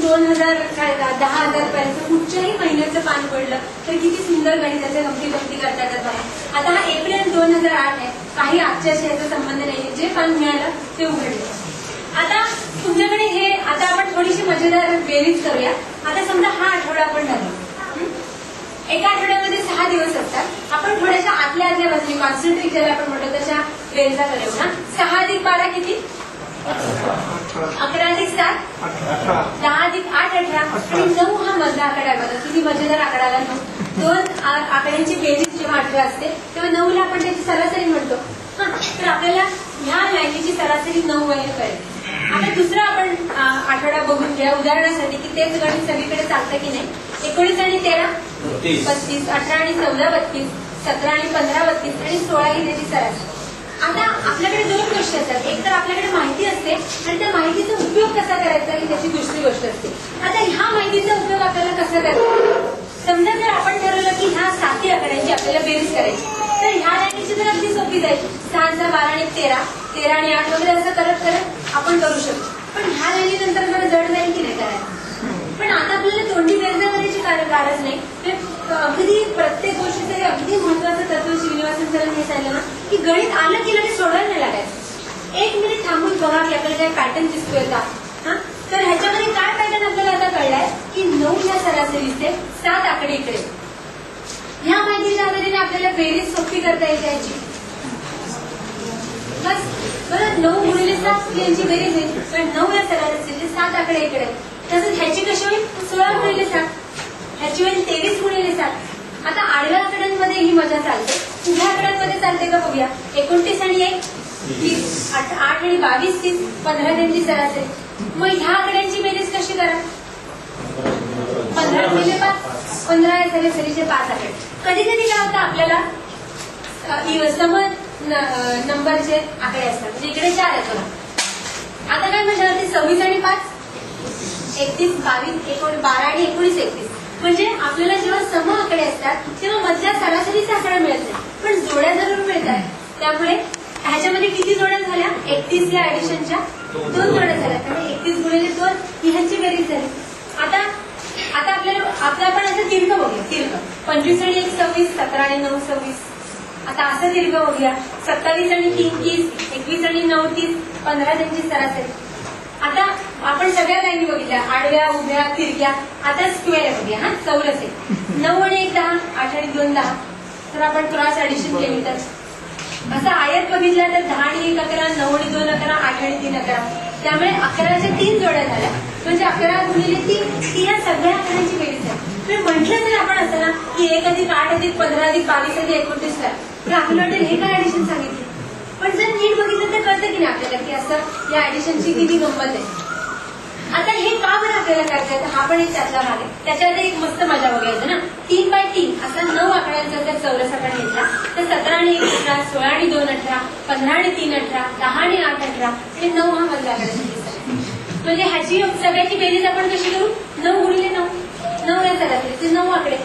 10,000 पर्यंत कुठच्याही महिन्याचं पान पडलं तर किती सुंदर गणिताच्या गमती करता येतात. आता हा एप्रिल 2008 आहे. काही आजच्याशी याचा संबंध नाहीये. जे पान मिळालं ते उघडले. आता तुमच्याकडे हे आता आपण थोडीशी मजेदार बेरीज करूया. आता समजा हा आठवडा आपण धरला. एका आठवड्यामध्ये 6 दिवस असतात. आपण थोड्याशा आतल्या बाजूने कॉन्सन्ट्रेट ज्याला आपण म्हणतो तशा बेरीजा करूया ना. 6 अधिक 12 किती? 11 अधिक 7 10 अधिक 8 18 आणि 9 हा मधला आकडा आहे. बघा किती मजेदार आकडा आला. 2 आकड्यांची बेरीज जेव्हा 18 असते तेव्हा 9ला आपण त्याची सरासरी म्हणतो. तर आपल्याला ह्या लाईनीची सरासरी 9 वगैरे कळेल. आता दुसरा आपण आठवडा बघून घ्या उदाहरणासाठी की तेच गणित सगळीकडे चालतं की नाही. 19 आणि 13 32, 18 आणि 14 32, 17 आणि 15 32 आणि 16 ही त्याची सरासरी. आता आपल्याकडे 2 गोष्टी असतात. एक तर आपल्याकडे माहिती असते आणि त्या माहितीचा उपयोग कसा करायचा ही त्याची दुसरी गोष्ट असते. आता ह्या माहितीचा उपयोग आपल्याला कसा करायचा. समजा जर आपण ठरवलं की ह्या 7 आकड्यांची आपल्याला बेरीज करायची तर ह्या लाईनीची तर अगदी सोपी जाईल. 6, 12 आणि 13, 13 आणि 8 वगैरे असं करत करत आपण करू शकतो. पण ह्या लाईनीनंतर जरा जड जाईल की नाही करायचं. पण आता आपल्याला तोंडी बेरजा करायची गरज नाही. अगदी प्रत्येक गोष्टीचं हे अगदी महत्वाचं तत्व श्रीनिवासन सरांनी हे सांगितलं ना की गणित आलं की लगेच सोडवायला नाही लागायचं. 1 मिनिट थांबून बघा की आपल्याला काही पॅटर्न दिसतोय का. तर ह्याच्यामध्ये काय पॅटर्न आपल्याला आता कळलाय की 9 ह्या सरासरीचे 7 आकडे इकडे. ह्या माहितीच्या आधाराने आपल्याला बेरीज सोपी करता येते याची. बस बरं 9 गुणिले 7 यांची बेरीज आहे. पण 9 या सरासरीचे 7 आकडे इकडे. तसंच ह्याची कशी होईल 16 गुणिले 7. ह्याची होईल 23 गुणिले 7. आता आडव्या आकड्यांमध्ये ही मजा चालते. उभ्या आकड्यांमध्ये चालते का बघूया. 29 आणि 1 30, 8 आणि 22 30, 15 त्यांची सरासरी. मग ह्या आकड्यांची बेरीज कशी करा. 15 गुणिले 5, 15 या सरासरीचे 5 आकडे. कधी कधी काय होतं आपल्याला सम नंबरचे आकडे असतात. म्हणजे इकडे 4 आहेत बघा. आता काय म्हणतात ते 26 आणि 5 31, 22, 12 आणि 19 31. म्हणजे आपल्याला जेव्हा सम आकडे असतात तेव्हा मधल्या सरासरीचा आकडा मिळत नाही पण जोड्या जरूर मिळतात. त्यामुळे ह्याच्यामध्ये किती जोड्या झाल्या 31 या ऍडिशनच्या 2 जोड्या झाल्या. त्यामुळे 31 गुणिले 2 ही ह्यांची बेरीज झाली. आता आपल्याला आपण असं दीर्घ बघूया. दीर्घ 25 आणि 1 26, 17 आणि 9 26. आता असं दीर्घ बघूया. 27 आणि 3 30, 21 आणि 9 30, 15 त्यांची सरासरी. आता आपण सगळ्या लाईनी बघितल्या आडव्या उभ्या तिरक्या. आता स्क्वेअर बघूया. चौरस आहे. 9 आणि 1 10, 8 आणि 2 10. तर आपण क्रॉस ऍडिशन केली तर असं आयत बघितलं तर 10 आणि 1 11, 9 आणि 2 11, 8 आणि 3 11. त्यामुळे 11च्या 3 जोड्या झाल्या. म्हणजे 11 गुणिले 3 ती या सगळ्या आकड्यांची बेरीज आहे. पण म्हटलं तर आपण असं ना की 1 अधिक 8 अधिक 15 अधिक 22 अधिक 29 करा तर आपल्याला वाटेल हे काय ऍडिशन सांगितलं. पण जर नीट बघितलं तर कळतं की नाही आपल्याला की असं या ऍडिशनची किती गंमत आहे. आता हे का बरं आपल्याला करायचं तर हा पण एक त्यातला भाग आहे. त्याच्यात एक मस्त मजा बघायचं ना. 3x3 असा 9 आकड्यांचा जर चौरस आपण घेतला तर 17 आणि 1 18, 16 आणि 2 18, 15 आणि 3 18, 10 आणि 8 18 आणि 9 हा मधला आकड्यांचा. म्हणजे ह्याची सगळ्याची बेरीज आपण कशी करू 9 गुणिले 9 9 या सरासरीचे 9 आकडे.